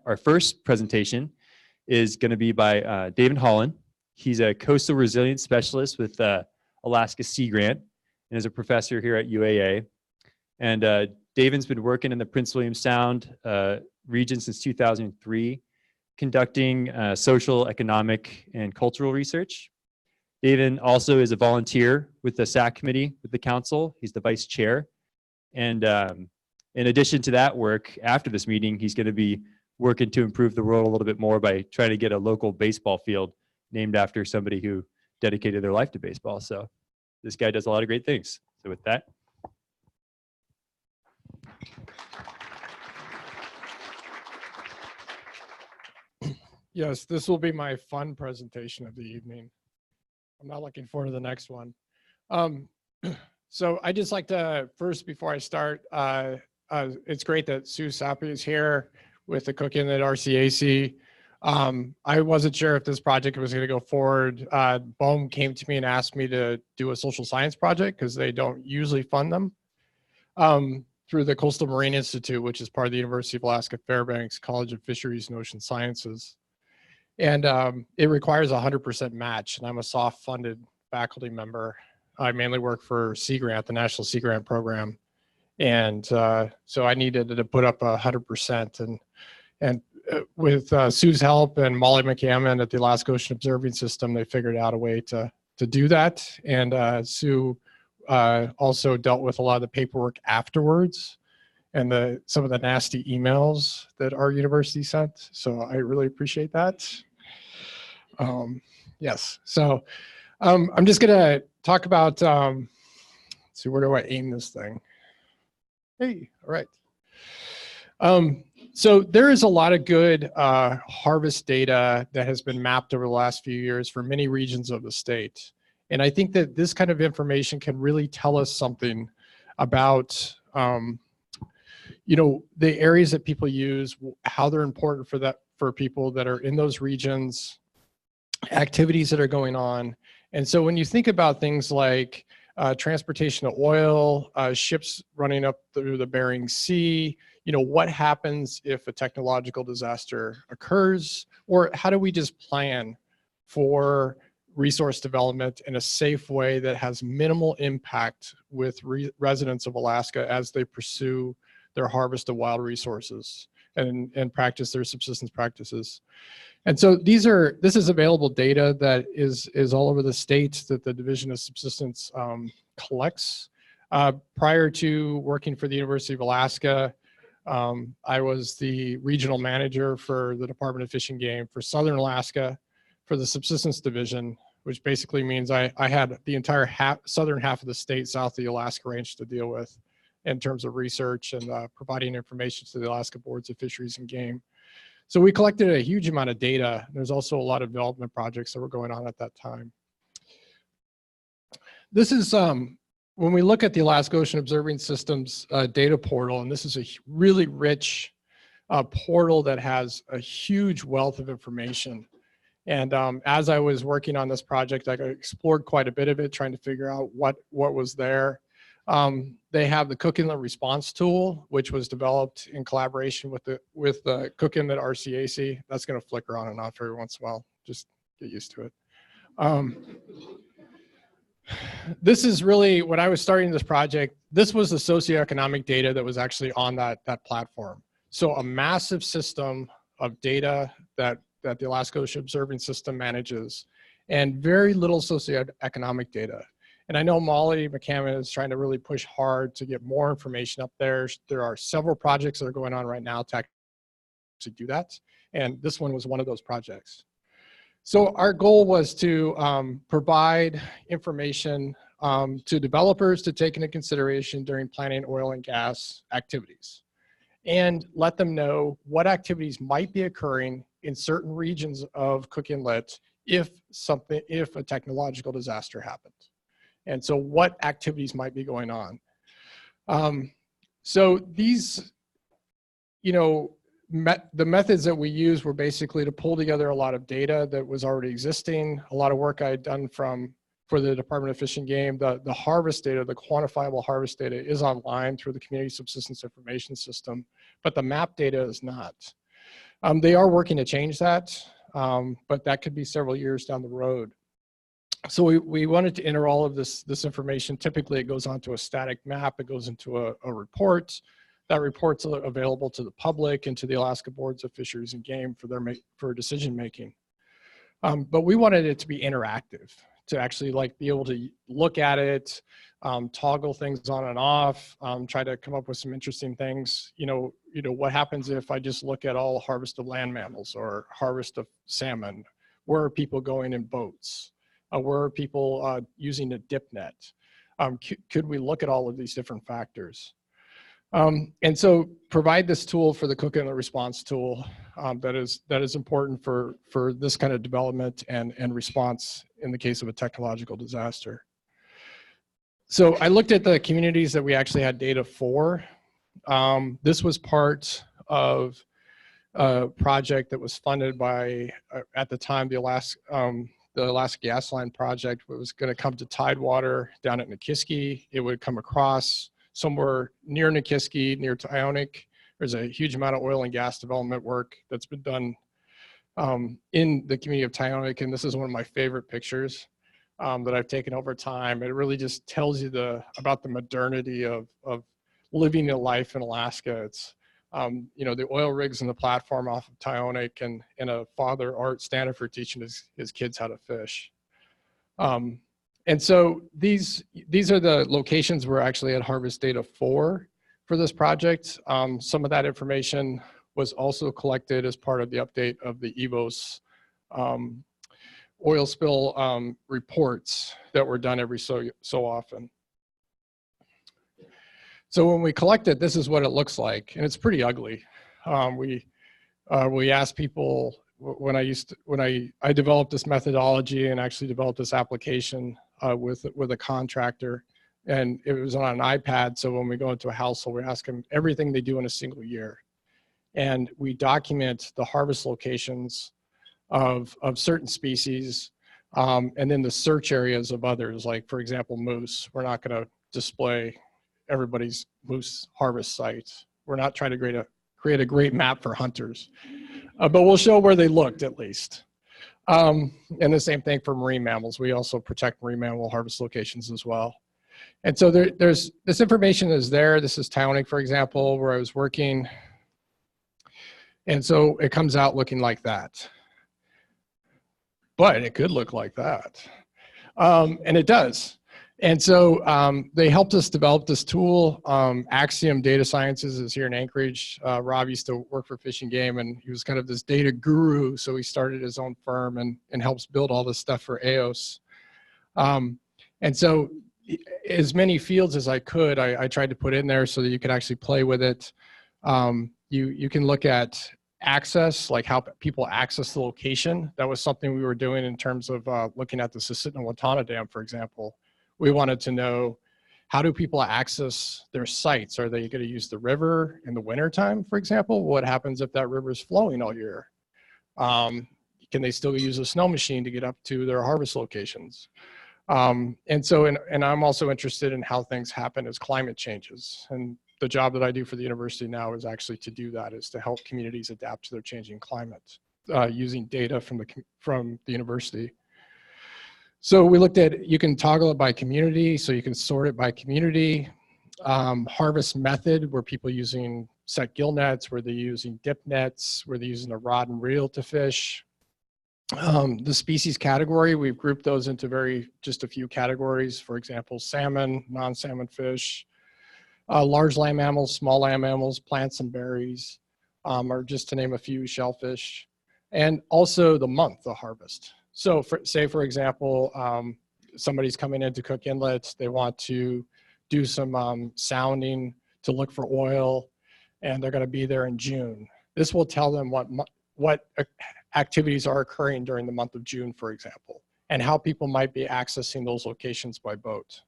our first presentation is going to be by Davin Holen. He's a coastal resilience specialist with Alaska Sea Grant and is a professor here at UAA. And Davin's been working in the Prince William Sound region since 2003, conducting social, economic, and cultural research. Davin also is a volunteer with the SAC committee with the council. He's the vice chair. And in addition to that work, after this meeting, he's going to be working to improve the world a little bit more by trying to get a local baseball field named after somebody who dedicated their life to baseball. So this guy does a lot of great things. So with that. Yes, this will be my fun presentation of the evening. I'm not looking forward to the next one. So I just like to, first, before I start, it's great that Sue Sapi is here with the Cook Inlet RCAC. I wasn't sure if this project was going to go forward. BOEM came to me and asked me to do a social science project because they don't usually fund them through the Coastal Marine Institute, which is part of the University of Alaska Fairbanks College of Fisheries and Ocean Sciences. And it requires 100% match, and I'm a soft funded faculty member. I mainly work for Sea Grant, the National Sea Grant Program. And so I needed to put up 100%. And with Sue's help and Molly McCammon at the Alaska Ocean Observing System, they figured out a way to do that. And Sue also dealt with a lot of the paperwork afterwards and some of the nasty emails that our university sent. So I really appreciate that. Yes, so I'm just gonna talk about, let's see, where do I aim this thing? Hey, all right. So there is a lot of good harvest data that has been mapped over the last few years for many regions of the state. And I think that this kind of information can really tell us something about, you know, the areas that people use, how they're important for people that are in those regions, activities that are going on. And so when you think about things like transportation of oil, ships running up through the Bering Sea, you know, what happens if a technological disaster occurs, or how do we just plan for resource development in a safe way that has minimal impact with residents of Alaska as they pursue their harvest of wild resources and practice their subsistence practices. And so this is available data that is all over the state that the Division of Subsistence collects. Prior to working for the University of Alaska, I was the regional manager for the Department of Fish and Game for Southern Alaska for the Subsistence Division, which basically means I had the entire southern half of the state south of the Alaska Range to deal with in terms of research and providing information to the Alaska Boards of Fisheries and Game. So we collected a huge amount of data. There's also a lot of development projects that were going on at that time. This is, when we look at the Alaska Ocean Observing System's data portal, and this is a really rich portal that has a huge wealth of information. And as I was working on this project, I explored quite a bit of it, trying to figure out what was there. They have the Cook Inlet Response Tool, which was developed in collaboration with the Cook Inlet RCAC. That's going to flicker on and off every once in a while. Just get used to it. This is really, when I was starting this project, this was the socioeconomic data that was actually on that platform. So a massive system of data that the Alaska Ocean Observing System manages, and very little socioeconomic data. And I know Molly McCammon is trying to really push hard to get more information up there. There are several projects that are going on right now to actually do that. And this one was one of those projects. So our goal was to provide information to developers to take into consideration during planning oil and gas activities, and let them know what activities might be occurring in certain regions of Cook Inlet if a technological disaster happened. And so what activities might be going on. So these, you know, the methods that we used were basically to pull together a lot of data that was already existing, a lot of work I had done for the Department of Fish and Game. The harvest data, the quantifiable harvest data is online through the Community Subsistence Information System, but the map data is not. They are working to change that, but that could be several years down the road. So we wanted to enter all of this information. Typically, it goes onto a static map. It goes into a report. That report's available to the public and to the Alaska Boards of Fisheries and Game for decision making. But we wanted it to be interactive, to actually like be able to look at it, toggle things on and off, try to come up with some interesting things. You know, what happens if I just look at all harvest of land mammals or harvest of salmon? Where are people going in boats? Where are people using a dip net? Could we look at all of these different factors? And so provide this tool for the Cook Inlet Response Tool that is important for this kind of development and response in the case of a technological disaster. So I looked at the communities that we actually had data for. This was part of a project that was funded by, at the time, the Alaska Gas Line project. It was going to come to Tidewater down at Nikiski. It would come across somewhere near Nikiski, near Tyonek. There's a huge amount of oil and gas development work that's been done in the community of Tyonek, and this is one of my favorite pictures that I've taken over time. It really just tells you about the modernity of living a life in Alaska. It's you know, the oil rigs and the platform off of Tyonek, and a father, Art Standiford, teaching his kids how to fish. And so these are the locations we're actually at harvest data for this project. Some of that information was also collected as part of the update of the EVOS oil spill reports that were done every so often. So when we collect it, this is what it looks like, and it's pretty ugly. We asked people, when I developed this methodology and actually developed this application with a contractor, and it was on an iPad. So when we go into a household, we ask them everything they do in a single year, and we document the harvest locations of certain species, and then the search areas of others. Like, for example, moose. We're not going to display everybody's moose harvest site. We're not trying to create a great map for hunters, but we'll show where they looked at least. And the same thing for marine mammals. We also protect marine mammal harvest locations as well. And so there's this information is there. This is Tyonek, for example, where I was working. And so it comes out looking like that. But it could look like that. And it does. And so they helped us develop this tool. Axiom Data Sciences is here in Anchorage. Rob used to work for Fish and Game, and he was kind of this data guru. So he started his own firm and helps build all this stuff for AOS. And so as many fields as I could, I tried to put in there so that you could actually play with it. You can look at access, like how people access the location. That was something we were doing in terms of looking at the Susitna-Watana Dam, for example. We wanted to know, how do people access their sites? Are they going to use the river in the wintertime, for example? What happens if that river is flowing all year? Can they still use a snow machine to get up to their harvest locations? And I'm also interested in how things happen as climate changes. And the job that I do for the university now is actually to do that, is to help communities adapt to their changing climate using data from the university. So we looked at, you can toggle it by community, so you can sort it by community. Harvest method, where people using set gill nets, where they're using dip nets, where they're using a rod and reel to fish. The species category, we've grouped those into just a few categories. For example, salmon, non-salmon fish, large land mammals, small land mammals, plants and berries, or just to name a few, shellfish, and also the month of harvest. So say, for example, somebody's coming into Cook Inlet, they want to do some sounding to look for oil, and they're going to be there in June. This will tell them what activities are occurring during the month of June, for example, and how people might be accessing those locations by boat.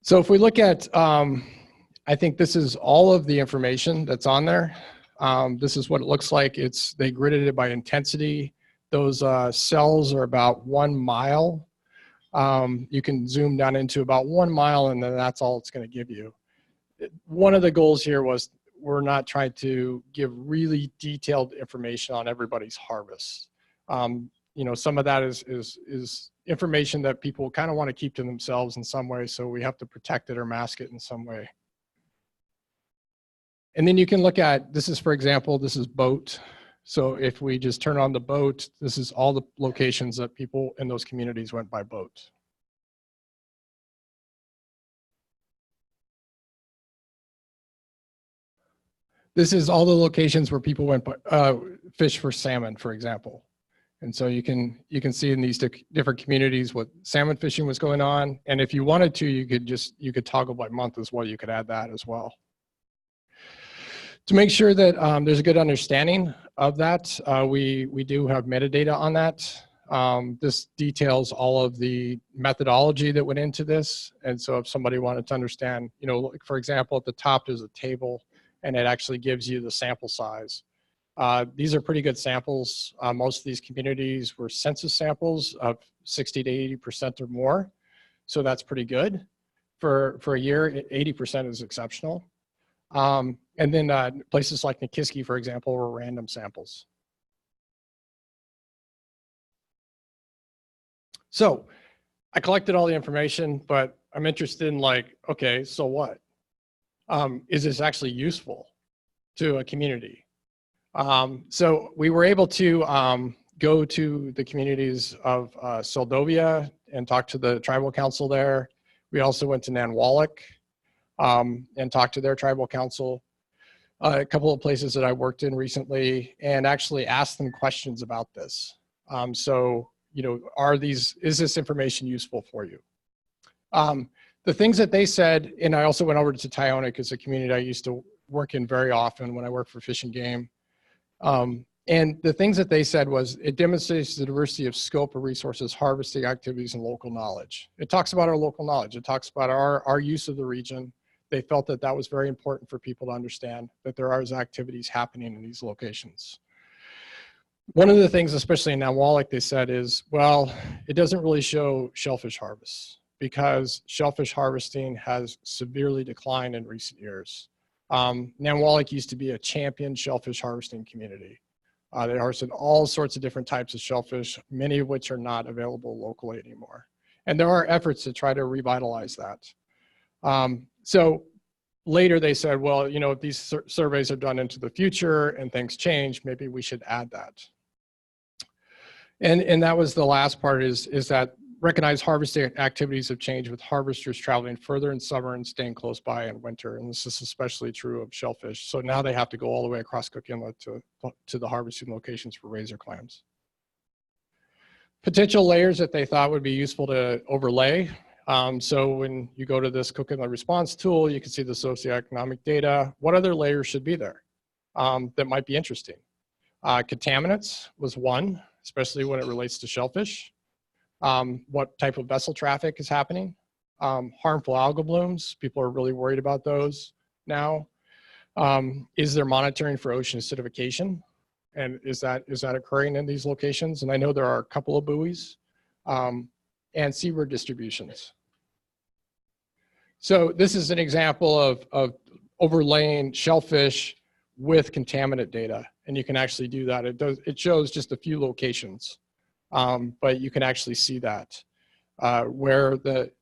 So if we look at, I think this is all of the information that's on there. This is what it looks like. They gridded it by intensity. Those cells are about 1 mile. You can zoom down into about 1 mile, and then that's all it's going to give you. One of the goals here was we're not trying to give really detailed information on everybody's harvest. You know, some of that is information that people kind of want to keep to themselves in some way, so we have to protect it or mask it in some way. And then you can look at, this is, for example, this is boat. So if we just turn on the boat, this is all the locations that people in those communities went by boat. This is all the locations where people went by, fish for salmon, for example. And so you can see in these different communities what salmon fishing was going on. And if you wanted to, you could toggle by month as well. You could add that as well. To make sure that there's a good understanding of that, we do have metadata on that. This details all of the methodology that went into this. And so if somebody wanted to understand, you know, for example, at the top there's a table and it actually gives you the sample size. These are pretty good samples. Most of these communities were census samples of 60 to 80% or more. So that's pretty good. For a year, 80% is exceptional. And then places like Nikiski, for example, were random samples. So I collected all the information, but I'm interested in, like, okay, so what? Is this actually useful to a community? So we were able to go to the communities of Soldovia and talk to the tribal council there. We also went to Nanwalek and talked to their tribal council. A couple of places that I worked in recently, and actually asked them questions about this. So, you know, is this information useful for you? The things that they said, and I also went over to Tyonek, it's a community I used to work in very often when I worked for Fish and Game. And the things that they said was, it demonstrates the diversity of scope of resources, harvesting activities, and local knowledge. It talks about our local knowledge. It talks about our use of the region. They felt that that was very important for people to understand, that there are activities happening in these locations. One of the things, especially in Nanwalek, they said is, well, it doesn't really show shellfish harvests because shellfish harvesting has severely declined in recent years. Nanwalek used to be a champion shellfish harvesting community. They harvested all sorts of different types of shellfish, many of which are not available locally anymore. And there are efforts to try to revitalize that. So later they said, well, you know, if these surveys are done into the future and things change, maybe we should add that. And that was the last part, is that recognized harvesting activities have changed, with harvesters traveling further in summer and staying close by in winter. And this is especially true of shellfish. So now they have to go all the way across Cook Inlet to the harvesting locations for razor clams. Potential layers that they thought would be useful to overlay. So when you go to this Cook Inlet Response Tool, you can see the socioeconomic data. What other layers should be there that might be interesting? Contaminants was one, especially when it relates to shellfish. What type of vessel traffic is happening? Harmful algal blooms, people are really worried about those now. Is there monitoring for ocean acidification? And is that occurring in these locations? And I know there are a couple of buoys, and seabird distributions. So this is an example of overlaying shellfish with contaminant data. And you can actually do that. It shows just a few locations, but you can actually see that where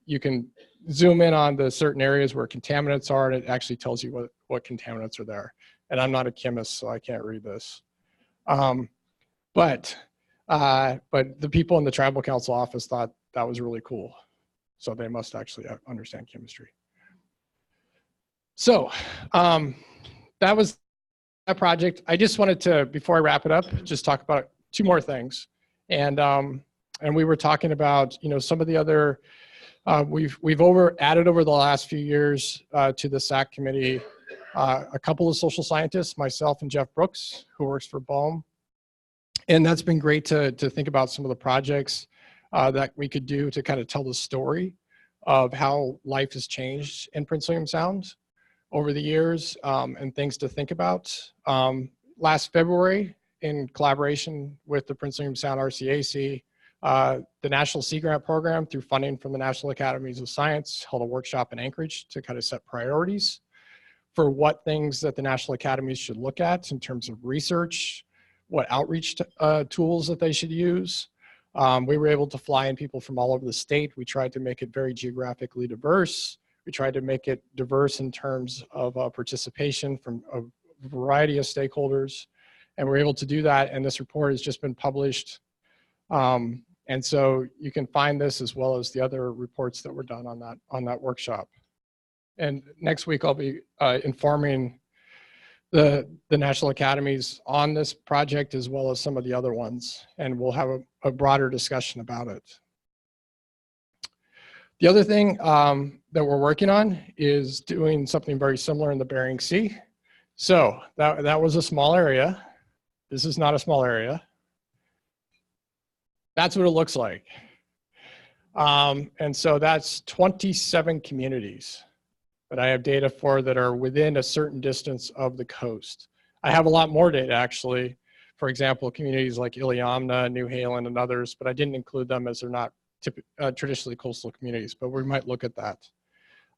you can zoom in on the certain areas where contaminants are, and it actually tells you what contaminants are there. And I'm not a chemist, so I can't read this. But the people in the tribal council office thought that was really cool. So they must actually understand chemistry. So that was that project. I just wanted to, before I wrap it up, just talk about two more things. And we were talking about, you know, some of the other, we've added over the last few years to the SAC committee, a couple of social scientists, myself and Jeff Brooks, who works for BOEM. And that's been great to think about some of the projects that we could do to kind of tell the story of how life has changed in Prince William Sound over the years, and things to think about. Last February, in collaboration with the Prince William Sound RCAC, the National Sea Grant Program, through funding from the National Academies of Science, held a workshop in Anchorage to kind of set priorities for what things that the National Academies should look at in terms of research, what outreach tools that they should use. We were able to fly in people from all over the state. We tried to make it very geographically diverse. We tried to make it diverse in terms of participation from a variety of stakeholders. And we're able to do that. And this report has just been published. And so you can find this as well as the other reports that were done on that workshop. And next week I'll be informing the National Academies on this project as well as some of the other ones, and we'll have a broader discussion about it. The other thing that we're working on is doing something very similar in the Bering Sea. So that was a small area. This is not a small area. That's what it looks like. And so that's 27 communities that I have data for that are within a certain distance of the coast. I have a lot more data actually. For example, communities like Iliamna, New Halen, and others, but I didn't include them as they're not traditionally coastal communities, but we might look at that.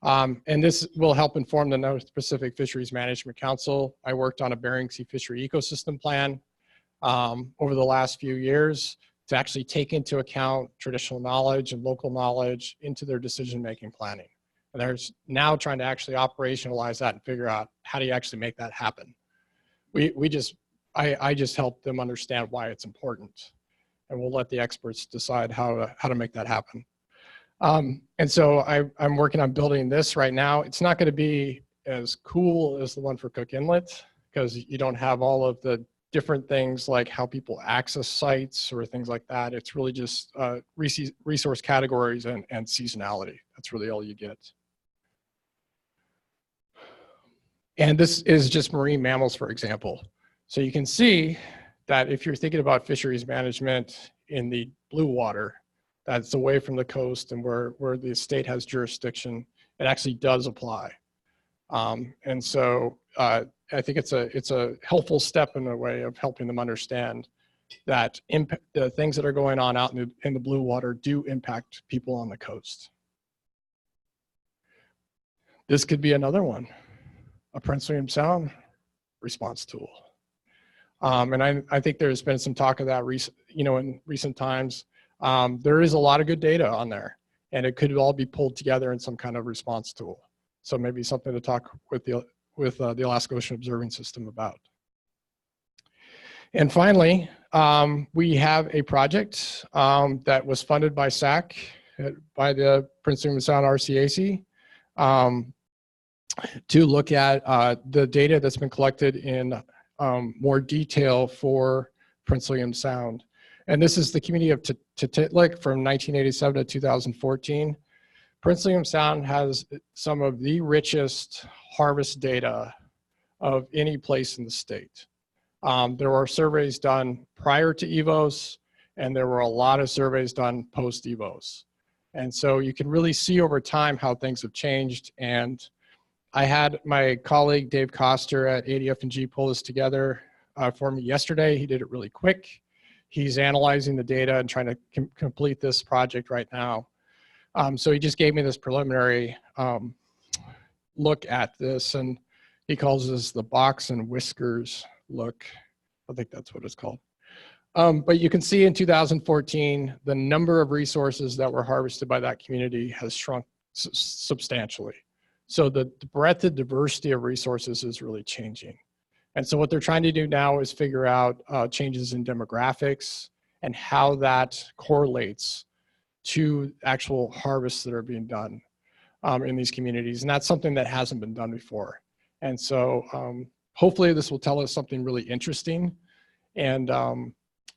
And this will help inform the North Pacific Fisheries Management Council. I worked on a Bering Sea fishery ecosystem plan over the last few years to actually take into account traditional knowledge and local knowledge into their decision-making planning. And there's now trying to actually operationalize that and figure out how do you actually make that happen. I just help them understand why it's important, and we'll let the experts decide how to make that happen. And so I'm working on building this right now. It's not going to be as cool as the one for Cook Inlet because you don't have all of the different things like how people access sites or things like that. It's really just resource categories and seasonality. That's really all you get. And this is just marine mammals, for example. So you can see that if you're thinking about fisheries management in the blue water, that's away from the coast and where the state has jurisdiction, it actually does apply. And so I think it's a helpful step in a way of helping them understand that the things that are going on out in the blue water do impact people on the coast. This could be another one, a Prince William Sound response tool. And I think there's been some talk of that in recent times. There is a lot of good data on there, and it could all be pulled together in some kind of response tool. So maybe something to talk with the Alaska Ocean Observing System about. And finally, we have a project that was funded by SAC, by the Prince William Sound RCAC, to look at the data that's been collected in more detail for Prince William Sound. And this is the community of Titlik from 1987 to 2014. Prince William Sound has some of the richest harvest data of any place in the state. There were surveys done prior to EVOS, and there were a lot of surveys done post-EVOS. And so you can really see over time how things have changed. And I had my colleague Dave Koster at ADF&G pull this together for me yesterday. He did it really quick. He's analyzing the data and trying to complete this project right now. So he just gave me this preliminary look at this, and he calls this the box and whiskers look. I think that's what it's called. But you can see in 2014, the number of resources that were harvested by that community has shrunk substantially. So the breadth and diversity of resources is really changing. And so what they're trying to do now is figure out changes in demographics and how that correlates to actual harvests that are being done in these communities. And that's something that hasn't been done before. And so hopefully this will tell us something really interesting. And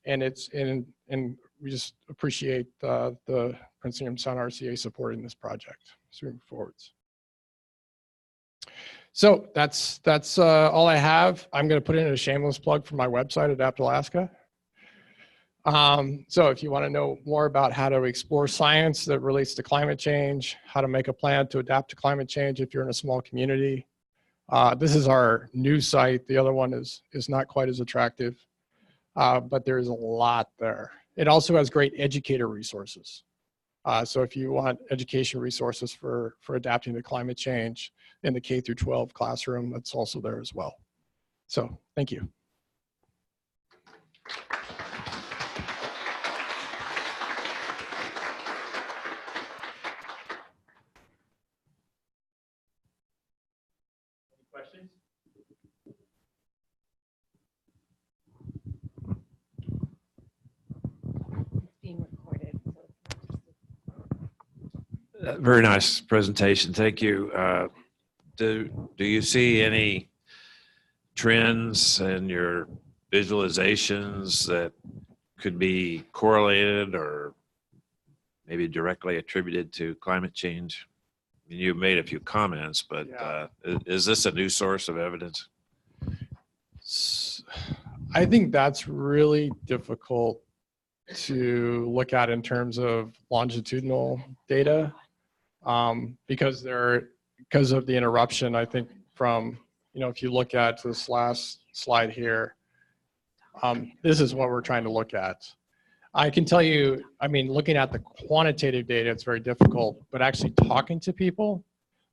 we just appreciate the Prince William Sound RCA supporting this project as we move forwards. So that's all I have. I'm going to put in a shameless plug for my website, Adapt Alaska. So if you want to know more about how to explore science that relates to climate change, how to make a plan to adapt to climate change if you're in a small community, this is our new site. The other one is not quite as attractive, but there is a lot there. It also has great educator resources. So if you want education resources for adapting to climate change, in the K through 12 classroom that's also there as well. So thank you. Questions? It's being recorded, so it's not just Very nice presentation. Thank you. Do you see any trends in your visualizations that could be correlated or maybe directly attributed to climate change? I mean, you made a few comments, but Yeah. is this a new source of evidence? I think that's really difficult to look at in terms of longitudinal data, because of the interruption. I think from, if you look at this last slide here, this is what we're trying to look at. I can tell you, I mean, looking at the quantitative data, it's very difficult, but actually talking to people,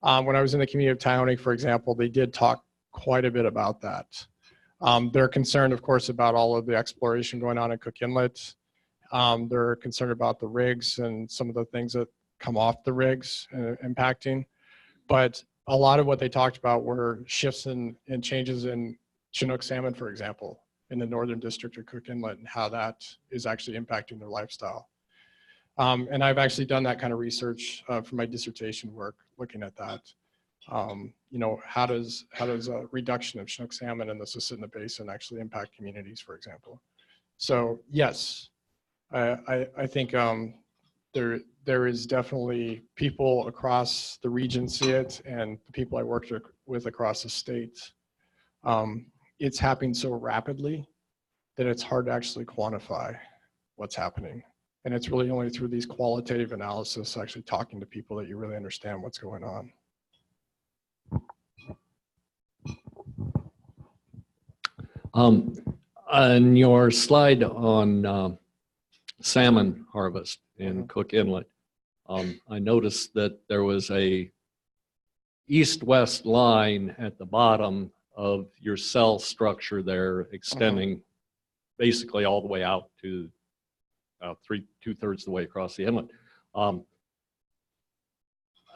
when I was in the community of Tyoning, for example, they did talk quite a bit about that. They're concerned, of course, about all of the exploration going on in Cook Inlet. They're concerned about the rigs and some of the things that come off the rigs impacting. But a lot of what they talked about were shifts and changes in Chinook salmon, for example, in the northern district of Cook Inlet, and how that is actually impacting their lifestyle. And I've actually done that kind of research for my dissertation work, looking at that. How does a reduction of Chinook salmon in the Susitna Basin actually impact communities, for example? So yes, I think there is definitely people across the region see it, and the people I worked with across the state. It's happening so rapidly that it's hard to actually quantify what's happening. And it's really only through these qualitative analysis, actually talking to people, that you really understand what's going on. On your slide on salmon harvest in Cook Inlet, I noticed that there was a east-west line at the bottom of your cell structure there, extending basically all the way out to two-thirds of the way across the inlet. A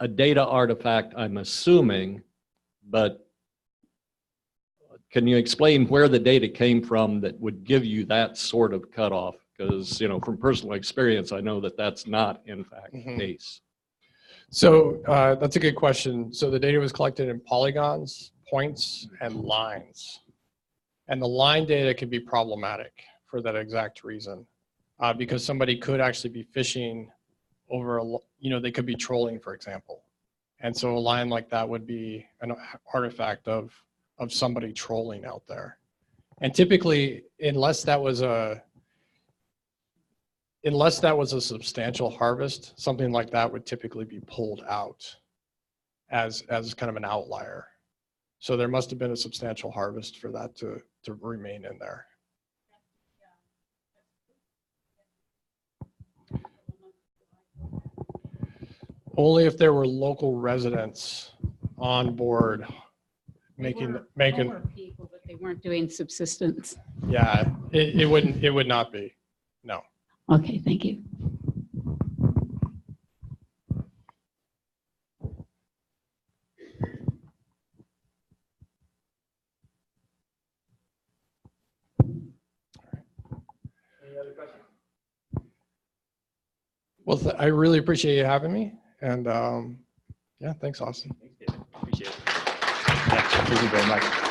data artifact, I'm assuming, but can you explain where the data came from that would give you that sort of cutoff? Because, from personal experience, I know that that's not, in fact, the case. So that's a good question. So the data was collected in polygons, points, and lines. And the line data can be problematic for that exact reason, because somebody could actually be fishing over, they could be trolling, for example. And so a line like that would be an artifact of somebody trolling out there. And typically, unless that was a substantial harvest, something like that would typically be pulled out as kind of an outlier. So there must have been a substantial harvest for that to remain in there. Only if there were local residents on board making people, but they weren't doing subsistence. Yeah, it would not be. No. Okay, thank you. Any other questions? Well, I really appreciate you having me. And yeah, thanks, Austin. Thanks, David. Appreciate it. Yeah, thank you very much.